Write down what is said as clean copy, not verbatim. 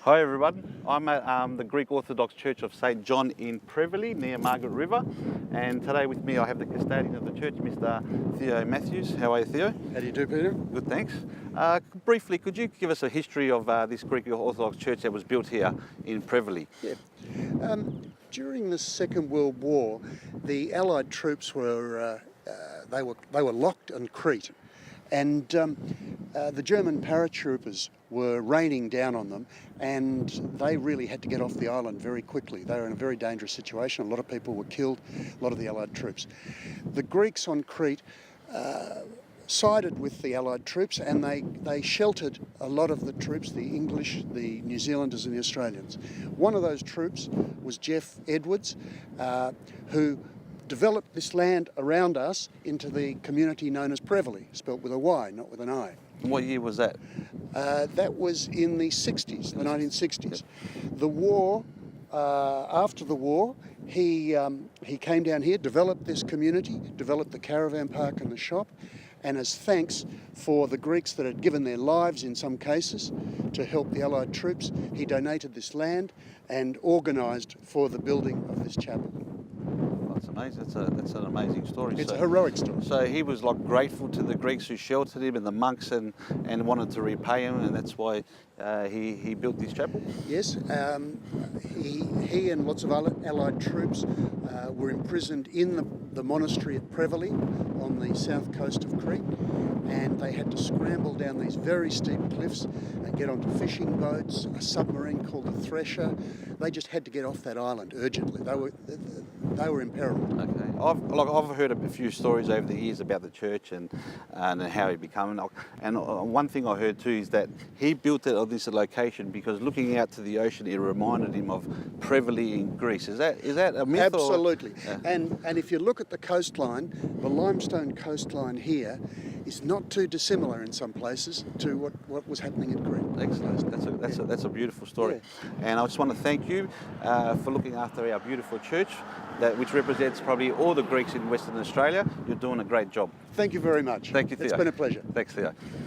Hi everyone, I'm at the Greek Orthodox Church of St. John in Prevelly near Margaret River, and today with me I have the custodian of the church, Mr. Theo Matthews. How are you, Theo? How do you do, Peter? Good, thanks. Briefly, could you give us a history of this Greek Orthodox Church that was built here in Prevelly? Yeah. During the Second World War, the Allied troops were locked on Crete, and the German paratroopers were raining down on them, and they really had to get off the island very quickly. They were in a very dangerous situation. A lot of people were killed, a lot of the Allied troops. The Greeks on Crete sided with the Allied troops, and they sheltered a lot of the troops, the English, the New Zealanders and the Australians. One of those troops was Jeff Edwards, who developed this land around us into the community known as Prevelly, spelt with a Y, not with an I. What year was that? That was in the 60s, the 1960s. The war, after the war, he came down here, developed this community, developed the caravan park and the shop, and as thanks for the Greeks that had given their lives in some cases to help the Allied troops, he donated this land and organised for the building of this chapel. That's amazing. That's an amazing story. It's a heroic story. So he was like grateful to the Greeks who sheltered him and the monks and wanted to repay him, and that's why he built this chapel? Yes, he and lots of Allied troops were imprisoned in the monastery at Prevelly on the south coast of Crete, and they had to scramble down these very steep cliffs and get onto fishing boats, a submarine called the Thresher. They just had to get off that island urgently. They were imperiled. Okay, I've heard a few stories over the years about the church and how he became. And one thing I heard too is that he built it on this location because looking out to the ocean, it reminded him of Prevelly in Greece. Is that a myth? Absolutely. Or? And if you look at the coastline, the limestone coastline here is not too dissimilar in some places to what was happening in Crete. Excellent. That's a beautiful story. Yeah. And I just want to thank you for looking after our beautiful church, which represents probably all the Greeks in Western Australia. You're doing a great job. Thank you very much. Thank you, Theo. It's been a pleasure. Thanks, Theo.